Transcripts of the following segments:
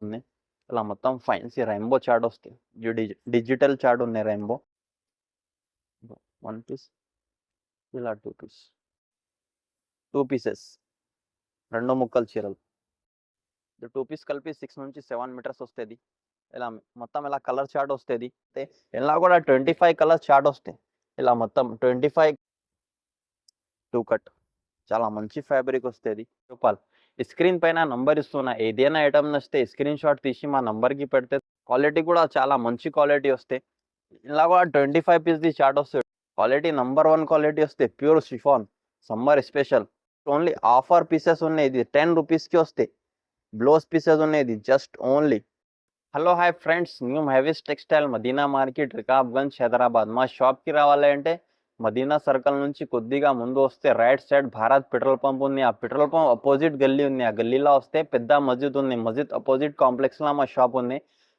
ఉంది. ఇలా మొత్తం ఫ్యాన్సీ రెయిన్బో చార్ట్ వస్తాయి. డిజిటల్ చార్ట్ ఉన్నాయి రెయిన్బో. 1 పీస్, ఇలా 2 పీస్, 2 పీసెస్, 2 ముక్కలు చీరలు. 2 పీస్ కలిపి 6 నుంచి 7 మీటర్స్ వస్తుంది. ఇలా మొత్తం ఇలా కలర్ చార్ట్ వస్తుంది. ఇలా కూడా 25 కలర్ చార్ట్ వస్తాయి. ఇలా మొత్తం 25 2 కట్, చాలా మంచి ఫ్యాబ్రిక్ వస్తుంది. రూపాయలు స్క్రీన్ పైన నంబర్ ఇస్తున్నా. ఏదైనా ఐటమ్ నచ్చితే స్క్రీన్ షాట్ తీసి మా నంబర్కి పెడితే క్వాలిటీ కూడా చాలా మంచి క్వాలిటీ వస్తాయి. ఇలా కూడా 25 పీస్ది చార్ట్ వస్తుంది. క్వాలిటీ నంబర్ 1 క్వాలిటీ వస్తాయి. Pure chiffon summer special. Only offer pieces ఉన్నాయి. ఇది 10 రూపీస్కి వస్తాయి. బ్లౌజ్ పీసెస్ ఉన్నాయి. ఇది just only. Hello hi friends, new heavies textile Madina market Rikabganj Hyderabad. మా షాప్కి రావాలి అంటే మదీనా సర్కిల్ నుంచి కొద్దిగా ముందు వస్తే right side Bharat petrol pump ఉంది. ఆ పెట్రోల్ పంప్ అపోజిట్ గల్లీ ఉంది. ఆ గల్లీలో వస్తే పెద్ద మస్జిద్ ఉంది. మస్జిద్ అపోజిట్ కాంప్లెక్స్లో మా షాప్ ఉంది.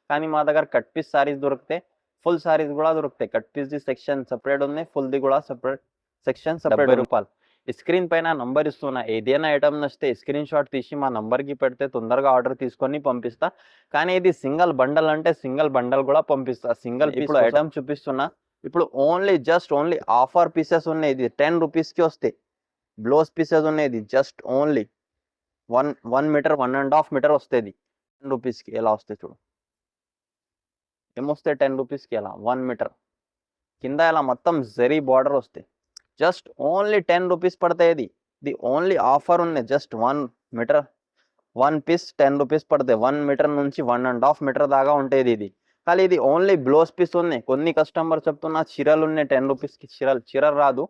కానీ మా దగ్గర కట్ పీస్ సారీస్ దొరుకుతాయి, ఫుల్ సారీస్ కూడా దొరుకుతాయి. కట్ పీస్ది సెక్షన్ సపరేట్ ఉంది, ఫుల్ది కూడా సపరేట్ సెక్షన్ సపరేట్. 70 రూపాయలు. స్క్రీన్ పైన నంబర్ ఇస్తున్నా. ఏదైనా ఐటమ్ నచ్చితే స్క్రీన్ షాట్ తీసి మా నంబర్కి పెడితే తొందరగా ఆర్డర్ తీసుకొని పంపిస్తా. కానీ ఇది సింగిల్ బండల్ అంటే సింగిల్ బండల్ కూడా పంపిస్తా. సింగిల్ ఇప్పుడు ఐటమ్ చూపిస్తున్నా. ఇప్పుడు ఓన్లీ ఆఫర్ పీసెస్ ఉన్నాయి. ఇది 10 రూపీస్కి వస్తాయి. బ్లౌజ్ పీసెస్ ఉన్నాయి. ఇది జస్ట్ ఓన్లీ 1 మీటర్ 1.5 మీటర్ వస్తుంది. 10 రూపీస్కి ఎలా వస్తాయి చూడు. ఏమొస్తాయి 10 రూపీస్కి? ఎలా 1 మీటర్ కింద ఇలా మొత్తం జరీ బార్డర్ వస్తాయి. జస్ట్ ఓన్లీ 10 రూపీస్ పడతాయి. ఇది ఓన్లీ ఆఫర్ ఉన్నాయి. జస్ట్ 1 మీటర్ 1 పీస్ 10 రూపీస్ పడతాయి. 1 మీటర్ నుంచి 1.5 మీటర్ దాకా ఉంటుంది ఇది. కానీ ఇది ఓన్లీ బ్లౌజ్ పీస్ ఉన్నాయి. కొన్ని కస్టమర్ చెప్తున్నా చీరలు ఉన్నాయి 10 రూపీస్కి. చీర రాదు.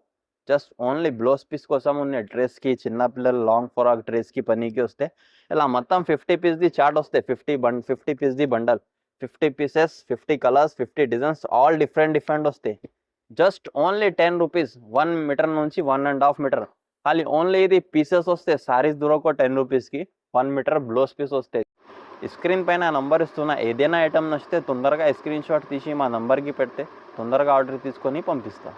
జస్ట్ ఓన్లీ బ్లౌజ్ పీస్ కోసం ఉన్నాయి. డ్రెస్కి, చిన్నపిల్లలు లాంగ్ ఫ్రాక్ డ్రెస్కి పనికి వస్తే ఇలా మొత్తం 50 పీస్ది చార్ట్ వస్తాయి. 50 పీస్ది bundle, 50 pieces, 50 colours, 50 designs, all different వస్తాయి. Just only 10 rupees. 1 మీటర్ నుంచి 1.5 మీటర్. ఖాళీ ఓన్లీ ఇది పీసెస్ వస్తాయి. సారీస్ దొరకవు 10 రూపీస్కి. 1 మీటర్ బ్లౌజ్ పీస్ వస్తాయి. స్క్రీన్ పైన నంబర్ ఇస్తున్నా. ఏదైనా ఐటమ్ నచ్చితే తొందరగా స్క్రీన్ షాట్ తీసి మా నంబర్కి పెడితే తొందరగా ఆర్డర్ తీసుకొని పంపిస్తా.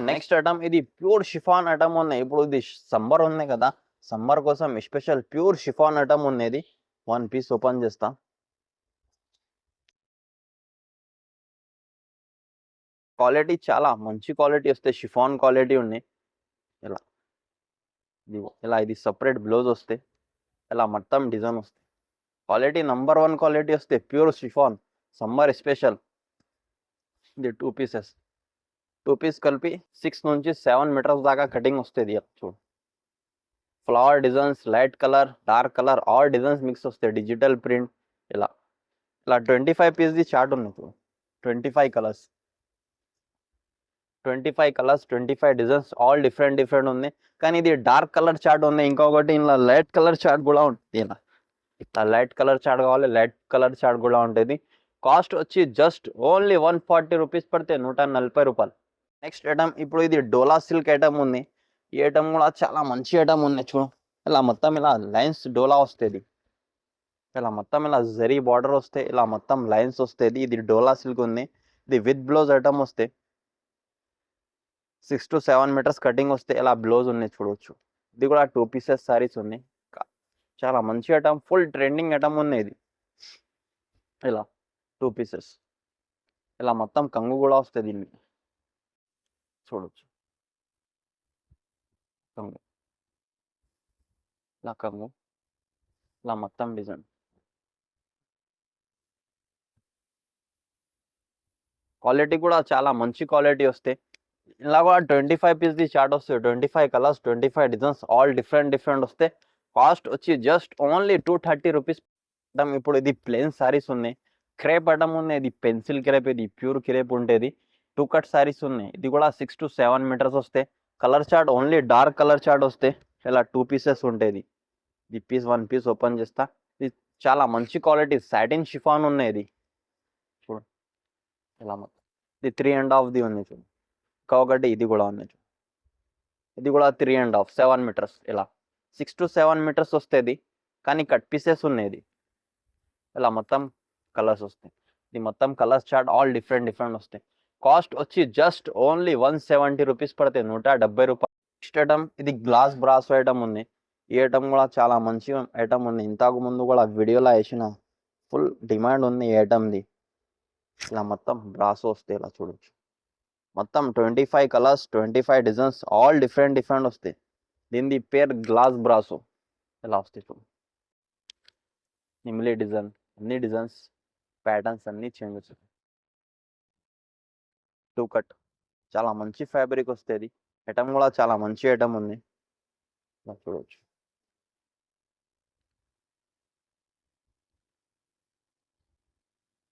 నెక్స్ట్ ఐటమ్ ఇది ప్యూర్ షిఫాన్ ఐటమ్ ఉన్నాయి. ఇప్పుడు ఇది సమ్మర్ ఉన్నాయి కదా, సమ్మర్ కోసం స్పెషల్ ప్యూర్ షిఫాన్ ఐటమ్ ఉన్నది. 1 పీస్ ఓపెన్ చేస్తా. క్వాలిటీ చాలా మంచి క్వాలిటీ వస్తాయి. షిఫాన్ క్వాలిటీ ఉన్నాయి. ఇది సపరేట్ బ్లౌజ్ వస్తాయి. ఇలా మొత్తం డిజైన్ వస్తాయి. క్వాలిటీ నంబర్ 1 క్వాలిటీ వస్తాయి. Pure chiffon summer special. ఇది 2 పీసెస్. 2 పీస్ కలిపి 6 నుంచి 7 మీటర్స్ దాకా కటింగ్ వస్తుంది. చూడు, flower designs, light colour, dark colour, all designs mix వస్తాయి. Digital print. ఇలా 25 పీస్ది చార్ట్ ఉంది. 25 కలర్స్, 25 డిజైన్స్, ఆల్ డిఫరెంట్ ఉంది. కానీ ఇది డార్క్ కలర్ చార్ట్ ఉంది. ఇంకొకటి ఇలా లైట్ కలర్ చార్ట్ కూడా ఉంటుంది. ఇలా లైట్ కలర్ చార్ట్ కావాలి, లైట్ కలర్ చార్ట్ కూడా ఉంటుంది. కాస్ట్ వచ్చి జస్ట్ ఓన్లీ 140 రూపీస్ పడితే 140 రూపాయలు. నెక్స్ట్ ఐటమ్ ఇప్పుడు ఇది డోలా సిల్క్ ఐటమ్ ఉంది. ఈ ఐటమ్ కూడా చాలా మంచి ఐటమ్ ఉంది. చూడు, ఇలా మొత్తం ఇలా లైన్స్ డోలా వస్తుంది. ఇలా మొత్తం ఇలా జరీ బార్డర్ వస్తాయి. ఇలా మొత్తం లైన్స్ వస్తుంది. ఇది డోలా సిల్క్ ఉంది. ఇది విత్ బ్లౌజ్ ఐటమ్ వస్తాయి. 6 to 7 మీటర్స్ కటింగ్ వస్తే ఇలా బ్లౌజ్ ఉన్నాయి. చూడవచ్చు, ఇది కూడా 2 పీసెస్ సారీస్ ఉన్నాయి. చాలా మంచి ఐటమ్, ఫుల్ ట్రెండింగ్ ఐటమ్ ఉన్నాయి. ఇది ఇలా 2 పీసెస్. ఇలా మొత్తం కంగు కూడా వస్తుంది. దీన్ని చూడవచ్చు, కంగు, ఇలా కంగు, ఇలా మొత్తం డిజైన్. క్వాలిటీ కూడా చాలా మంచి క్వాలిటీ వస్తాయి. ఇలా కూడా 25 పీస్ది చార్ట్ వస్తాయి. 25 కలర్స్, 25 డిజైన్స్, ఆల్ డిఫరెంట్ వస్తాయి. కాస్ట్ వచ్చి జస్ట్ ఓన్లీ 230 రూపీస్. ఇప్పుడు ఇది ప్లెయిన్ సారీస్ ఉన్నాయి. క్రేప్ ఐటమ్ ఉన్నాయి. ఇది పెన్సిల్ క్రేప్, ఇది ప్యూర్ క్రేప్ ఉంటుంది. 2 కట్ సారీస్ ఉన్నాయి. ఇది కూడా 6 to 7 మీటర్స్ వస్తాయి. Colour chart only dark colour chart వస్తాయి. ఇలా 2 పీసెస్ ఉంటుంది. ఇది 1 పీస్ ఓపెన్ చేస్తా. ఇది చాలా మంచి క్వాలిటీ సాటిన్ షిఫాన్ ఉన్నాయి. ఇది చూడు, ఇలా మొత్తం ఇది 3.5ది ఉంది. చూడు, ఇంకొకటి ఇది కూడా ఉంది. ఇది కూడా 3.5, 7 మీటర్స్. ఇలా 6 to 7 మీటర్స్ వస్తుంది. కానీ కట్ పీసెస్ ఉన్నాయి. ఇలా మొత్తం కలర్స్ వస్తాయి. ఇది మొత్తం కలర్స్ చార్ట్, ఆల్ డిఫరెంట్ వస్తాయి. కాస్ట్ వచ్చి జస్ట్ ఓన్లీ 170 రూపీస్ పడతాయి. 170 రూపాయలు. నెక్స్ట్ ఐటమ్ ఇది గ్లాస్ బ్రాస్ ఐటమ్ ఉంది. ఈ ఐటమ్ కూడా చాలా మంచి ఐటమ్ ఉంది. ఇంతకు ముందు కూడా వీడియోలో వేసిన ఫుల్ డిమాండ్ ఉంది ఈ ఐటమ్ది. ఇలా మొత్తం బ్రాసో వస్తాయి, ఇలా చూడొచ్చు. మొత్తం 25 కలర్స్, 25 డిజైన్స్, ఆల్ డిఫరెంట్ వస్తాయి. దీని పేరు గ్లాస్ బ్రాసో. ఇలా వస్తాయి చూడు, నిమ్లీ డిజైన్, అన్ని డిజైన్స్ ప్యాటర్న్స్ అన్నీ చేంజ్ వస్తాయి. 2 కట్, చాలా మంచి ఫ్యాబ్రిక్ వస్తుంది. ఐటమ్ కూడా చాలా మంచి ఐటమ్ ఉంది, ఇలా చూడవచ్చు.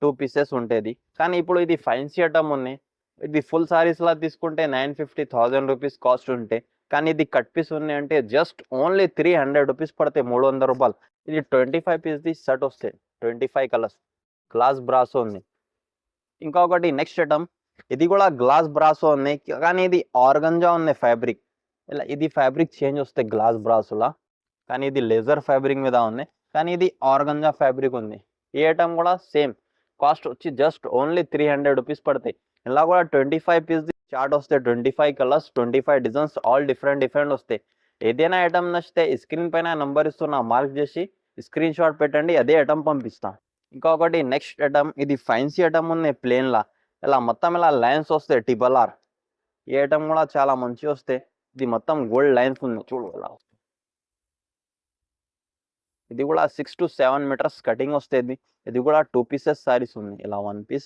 టూ పీసెస్ ఉంటుంది. కానీ ఇప్పుడు ఇది ఫ్యాన్సీ ఐటమ్ ఉంది. ఇది ఫుల్ సారీస్లా తీసుకుంటే 950-1000 రూపీస్ కాస్ట్ ఉంటే, కానీ ఇది కట్ పీస్ ఉన్నాయి అంటే జస్ట్ ఓన్లీ 300 రూపీస్ పడతాయి, 300 రూపాయలు. ఇది 25 పీస్ది షర్ట్ వస్తాయి, 25 కలర్స్, గ్లాస్ బ్రాసో ఉంది. ఇంకొకటి నెక్స్ట్ ఐటమ్, ఇది కూడా గ్లాస్ బ్రాసో ఉంది, కానీ ఇది ఆర్గంజా ఉంది ఫ్యాబ్రిక్. ఇలా ఇది ఫ్యాబ్రిక్ చేంజ్ వస్తాయి గ్లాస్ బ్రాసోలా, కానీ ఇది లెజర్ ఫ్యాబ్రిక్ మీద ఉంది, కానీ ఇది ఆర్గంజా ఫ్యాబ్రిక్ ఉంది. ఈ ఐటమ్ కూడా సేమ్ కాస్ట్ వచ్చి జస్ట్ ఓన్లీ 300 రూపీస్ పడతాయి. ఇలా కూడా 25 పీస్ది చార్ట్ వస్తాయి, 25 కలర్స్, 25 డిజైన్స్, ఆల్ డిఫరెంట్ వస్తాయి. ఏదైనా ఐటమ్ నచ్చితే స్క్రీన్ పైన నంబర్ ఇస్తున్నా, మార్క్ చేసి స్క్రీన్ షాట్ పెట్టండి, అదే ఐటమ్ పంపిస్తాం. ఇంకొకటి నెక్స్ట్ ఐటమ్, ఇది ఫ్యాన్సీ ఐటమ్ ఉంది ప్లేన్లా. ఇలా మొత్తం ఇలా లైన్స్ వస్తాయి, టిబల్-ఆర్. ఈ ఐటమ్ కూడా చాలా మంచిగా వస్తాయి. ఇది మొత్తం గోల్డ్ లైన్స్ ఉంది చూడు, ఇలా ఇది కూడా 6 to 7 మీటర్స్ కటింగ్ వస్తుంది. ఇది కూడా 2 పీసెస్ సారీస్ ఉంది, ఇలా 1 పీస్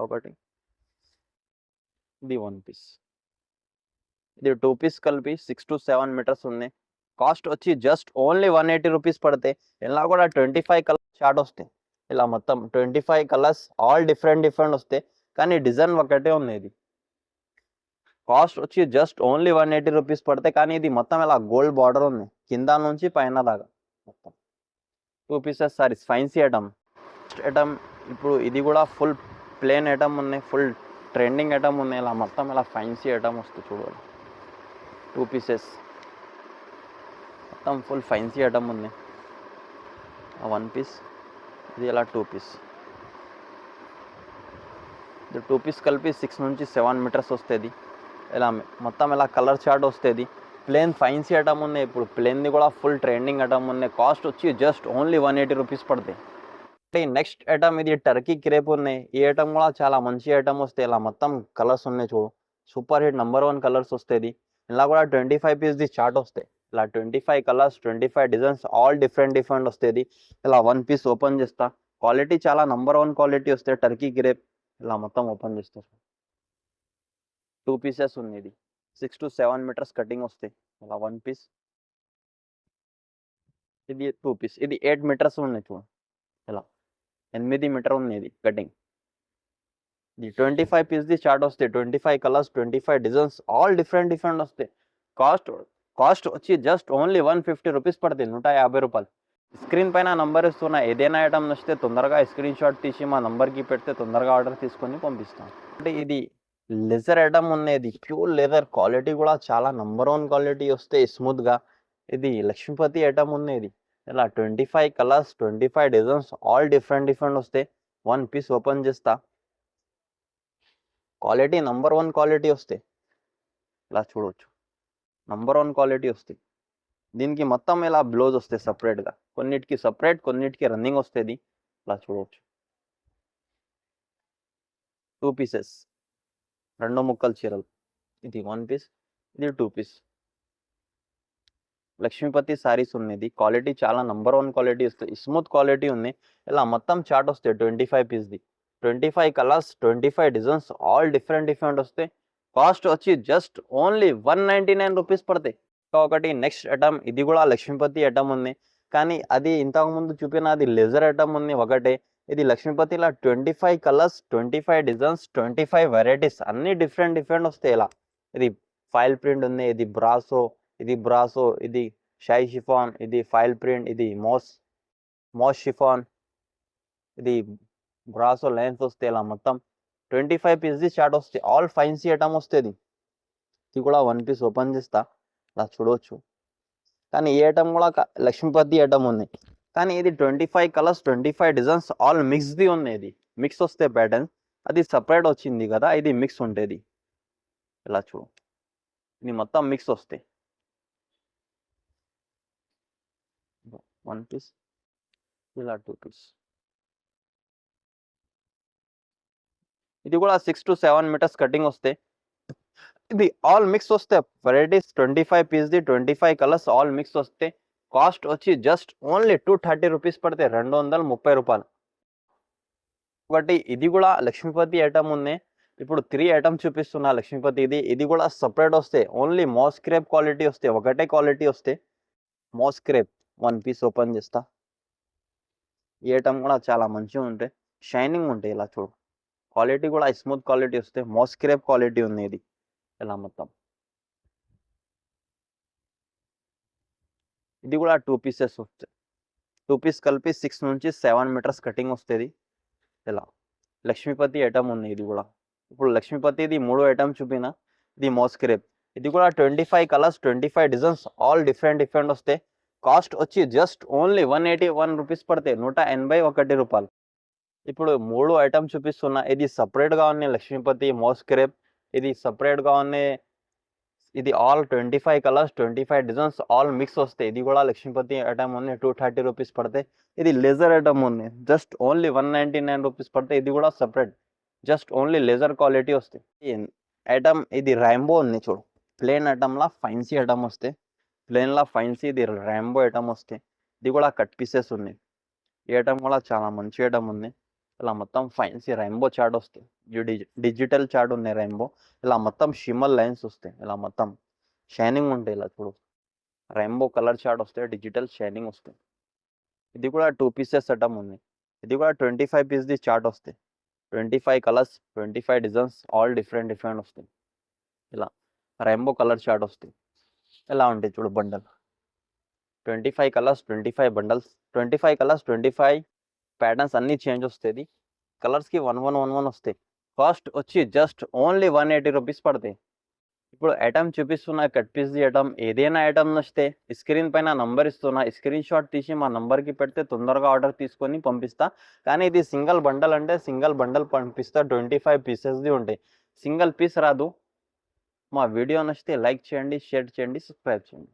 ఒకటి, ఇది 1 పీస్, ఇది 2 పీస్ కలిపి 6 to 7 మీటర్స్ ఉంది. కాస్ట్ వచ్చి జస్ట్ ఓన్లీ 180 రూపీస్ పడతాయి. ఇలా కూడా 25 కలర్స్ షార్ట్ వస్తాయి. ఇలా మొత్తం 25 కలర్స్, ఆల్ డిఫరెంట్ వస్తాయి, కానీ డిజైన్ ఒకటే ఉంది. ఇది కాస్ట్ వచ్చి జస్ట్ ఓన్లీ 180 రూపీస్ పడతాయి, కానీ ఇది మొత్తం ఇలా గోల్డ్ బార్డర్ ఉంది కింద నుంచి పైన దాకా. మొత్తం 2 పీసెస్ సారీస్, ఫ్యాన్సీ ఐటమ్. ఇప్పుడు ఇది కూడా ఫుల్ ప్లేన్ ఐటమ్ ఉన్నాయి, ఫుల్ ట్రెండింగ్ ఐటమ్ ఉన్నాయి. ఇలా మొత్తం ఇలా ఫ్యాన్సీ ఐటమ్ వస్తుంది చూడాలి. 2 పీసెస్ మొత్తం ఫుల్ ఫ్యాన్సీ ఐటమ్ ఉంది. 1 పీస్, ఇది ఇలా 2 పీస్. ఇది 2 పీస్ కలిపి 6 నుంచి 7 మీటర్స్ వస్తుంది. ఇలా మొత్తం ఇలా కలర్ చార్ట్ వస్తుంది. ప్లేన్ ఫ్యాన్సీ ఐటమ్ ఉన్నాయి. ఇప్పుడు ప్లేన్ది కూడా ఫుల్ ట్రెండింగ్ ఐటమ్ ఉన్నాయి. కాస్ట్ వచ్చి జస్ట్ ఓన్లీ 180 రూపీస్ పడతాయి. అంటే నెక్స్ట్ ఐటమ్, ఇది టర్కీ క్రేప్ ఉన్నాయి. ఈ ఐటమ్ కూడా చాలా మంచి ఐటమ్ వస్తాయి. ఇలా మొత్తం కలర్స్ ఉన్నాయి చూడు, సూపర్ హిట్ నంబర్ 1 కలర్స్ వస్తుంది. ఇలా కూడా 25 పీస్ది చార్ట్ వస్తాయి. ఇలా 25 కలర్స్, 25 డిజైన్స్, ఆల్ డిఫరెంట్ వస్తుంది. ఇలా 1 పీస్ ఓపెన్ చేస్తా, క్వాలిటీ చాలా నంబర్ 1 క్వాలిటీ వస్తాయి. టర్కీ క్రేప్ ఇలా మొత్తం ఓపెన్ చేస్తారు. 2 పీసెస్ ఉంది. ఇది 6 to 7 మీటర్స్ కటింగ్ వస్తాయి. ఇలా 1 పీస్, ఇది 2 పీస్, ఇది 8 మీటర్స్ ఉన్నాయి చూడు, ఇలా 8 మీటర్ ఉంది ఇది కటింగ్. ఇది 25 పీస్ది చార్ట్ వస్తాయి. 25 కలర్స్, 25 డిజైన్స్, ఆల్ డిఫరెంట్ వస్తాయి. కాస్ట్ వచ్చి జస్ట్ ఓన్లీ 150 రూపీస్ పడుతుంది, 150 రూపాయలు. స్క్రీన్ పైన నంబర్ ఇస్తున్నా, ఏదైనా ఐటమ్ నచ్చితే తొందరగా స్క్రీన్ షాట్ తీసి మా నంబర్కి పెడితే తొందరగా ఆర్డర్ తీసుకొని పంపిస్తాం. అంటే ఇది లెదర్ ఐటమ్ ఉన్నది, ప్యూర్ లెదర్, క్వాలిటీ కూడా చాలా నంబర్ 1 క్వాలిటీ వస్తాయి స్మూత్గా. ఇది లక్ష్మీపతి ఐటమ్ ఉన్నది. ఇలా 25 కలర్స్, 25 డిజైన్స్, ఆల్ డిఫరెంట్ వస్తాయి. 1 పీస్ ఓపెన్ చేస్తా, క్వాలిటీ నంబర్ 1 క్వాలిటీ వస్తాయి. ఇలా చూడవచ్చు, నంబర్ 1 క్వాలిటీ వస్తాయి. దీనికి మొత్తం ఇలా బ్లౌజ్ వస్తాయి సపరేట్గా, కొన్నిటికి సపరేట్, కొన్నిటికి రన్నింగ్ వస్తుంది. ఇలా చూడవచ్చు. 2 పీసెస్, 2 ముక్కల చీరలు. ఇది 1 పీస్, ఇది 2 పీస్. లక్ష్మీపతి సారీస్ ఉన్నది. క్వాలిటీ చాలా నంబర్ 1 క్వాలిటీ వస్తుంది, స్మూత్ క్వాలిటీ ఉంది. ఇలా మొత్తం చార్ట్ వస్తాయి 25 పీస్ది. 25 కలర్స్, 25 డిజైన్స్, ఆల్ డిఫరెంట్ వస్తాయి. కాస్ట్ వచ్చి జస్ట్ ఓన్లీ 199 రూపీస్ పడతాయి. ఒకటి నెక్స్ట్ ఐటమ్, ఇది కూడా లక్ష్మీపతి ఐటమ్ ఉంది, కానీ అది ఇంతకుముందు చూపిన అది లెజర్ ఐటమ్ ఉంది ఒకటే. ఇది లక్ష్మీపతిలో 25 కలర్స్, 25 డిజైన్స్, 25 వెరైటీస్, అన్ని డిఫరెంట్ వస్తాయి. ఇలా ఇది ఫైల్ ప్రింట్ ఉంది, ఇది బ్రాసో, ఇది షై షిఫాన్, ఇది ఫైల్ ప్రింట్, ఇది మోస్ షిఫాన్, ఇది బ్రాసో లైన్స్ వస్తాయి. ఇలా మొత్తం 25 పీస్ది చార్ట్ వస్తాయి, ఆల్ ఫ్యాన్సీ ఐటమ్ వస్తుంది. ఇది కూడా 1 పీస్ ఓపెన్ చేస్తా, ఇలా చూడవచ్చు. కానీ ఈ ఐటమ్ కూడా లక్ష్మీపతి ఐటమ్ ఉంది, కానీ ఇది 25 కలర్స్, 25 డిజైన్స్, ఆల్ మిక్స్ది ఉంది. ఇది మిక్స్ వస్తాయి ప్యాటర్న్, అది సపరేట్ వచ్చింది కదా, ఇది మిక్స్ ఉంటుంది. ఇలా చూడు, ఇది మొత్తం మిక్స్ వస్తాయి. 1 పీస్, ఇలా 2 పీస్. ఇది కూడా 6 to 7 మీటర్స్ కటింగ్ వస్తాయి. ఇది ఆల్ మిక్స్ వస్తాయి. వెరైటీస్ 25 పీస్ది 25 కలర్స్ ఆల్ మిక్స్ వస్తాయి. కాస్ట్ వచ్చి జస్ట్ ఓన్లీ 230 రూపీస్ పడతాయి, 230 రూపాయలు. ఒకటి ఇది కూడా లక్ష్మీపతి ఐటమ్ ఉంది. ఇప్పుడు 3 ఐటమ్ చూపిస్తున్నా లక్ష్మీపతి. ఇది కూడా సపరేట్ వస్తాయి. ఓన్లీ మోస్ క్రేప్ క్వాలిటీ వస్తాయి, ఒకటే క్వాలిటీ వస్తాయి. మోస్ క్రేప్ 1 పీస్ ఓపెన్ చేస్తా. ఈ ఐటమ్ కూడా చాలా మంచిగా ఉంటాయి, షైనింగ్ ఉంటాయి. ఇలా చూడు, క్వాలిటీ కూడా స్మూత్ క్వాలిటీ వస్తాయి. మోస్ క్రేప్ క్వాలిటీ ఉంది ఇది. ఇలా మొత్తం ఇది కూడా 2 పీసెస్ వస్తాయి. 2 పీస్ కలిపి 6 నుంచి 7 మీటర్స్ కటింగ్ వస్తుంది. ఇలా లక్ష్మీపతి ఐటమ్ ఉంది. ఇది కూడా ఇప్పుడు లక్ష్మీపతిది 3 ఐటమ్ చూపిన. ఇది మోస్ క్రేప్. ఇది కూడా 25 కలర్స్ 25 డిజైన్స్ ఆల్ డిఫరెంట్ వస్తాయి. కాస్ట్ వచ్చి జస్ట్ ఓన్లీ 181 రూపీస్ పడతాయి, 181 రూపాయలు. ఇప్పుడు 3 ఐటమ్ చూపిస్తున్నా. ఇది సపరేట్గా ఉన్నాయి లక్ష్మీపతి మోస్ క్రేప్. ఇది సపరేట్గా ఉన్నాయి. ఇది all 25 colours 25 designs all mix వస్తాయి. ఇది కూడా లక్ష్మీపతి ఐటమ్ ఉంది, 230 రూపీస్ పడతాయి. ఇది లేజర్ ఐటమ్ ఉంది, జస్ట్ ఓన్లీ 199 రూపీస్ పడతాయి. ఇది కూడా separate, just only laser quality వస్తాయి. ఐటమ్ ఇది రైంబో ఉంది చూడు. ప్లేన్ ఐటమ్లా ఫైన్సీ ఐటమ్ వస్తాయి. ప్లేన్లా ఫైన్సీ ఇది రైంబో ఐటమ్ వస్తాయి. ఇది కూడా కట్ పీసెస్ ఉన్నాయి. ఈ ఐటమ్ కూడా చాలా మంచి ఐటమ్ ఉంది. ఇలా మొత్తం ఫైన్సీ రైంబో చార్ట్ వస్తాయి. డిజిటల్ చార్ట్ ఉన్నాయి రైంబో. ఇలా మొత్తం షిమ్మర్ లైన్స్ వస్తాయి. ఇలా మొత్తం షైనింగ్ ఉంటాయి. ఇలా చూడు, రైంబో కలర్ చార్ట్ వస్తాయి, డిజిటల్ షైనింగ్ వస్తాయి. ఇది కూడా 2 పీసెస్ ఐటమ్ ఉంది. ఇది కూడా 25 పీస్ది చార్ట్ వస్తాయి. 25 కలర్స్ 25 డిజైన్స్ ఆల్ డిఫరెంట్ వస్తాయి. ఇలా రైంబో కలర్ చార్ట్ వస్తాయి. ఎలా ఉంటాయి చూడు bundle. 25 colours 25 bundles, 25 colours 25 patterns అన్నీ చేంజ్ వస్తుంది. కలర్స్కి 1111 వస్తాయి. కాస్ట్ వచ్చి జస్ట్ ఓన్లీ 180 రూపీస్ పడతాయి. ఇప్పుడు ఐటమ్ చూపిస్తున్నా కట్ పీస్ది ఐటమ్. ఏదైనా ఐటమ్ నచ్చితే స్క్రీన్ పైన నంబర్ ఇస్తున్నా, స్క్రీన్ షాట్ తీసి మా నంబర్కి పెడితే తొందరగా ఆర్డర్ తీసుకొని పంపిస్తా. కానీ ఇది సింగిల్ బండల్ అంటే సింగిల్ బండల్ పంపిస్తా. 25 పీసెస్ది ఉంటాయి, సింగిల్ పీస్ రాదు. మా వీడియో నచ్చితే లైక్ చేయండి, షేర్ చేయండి, సబ్స్క్రైబ్ చేయండి.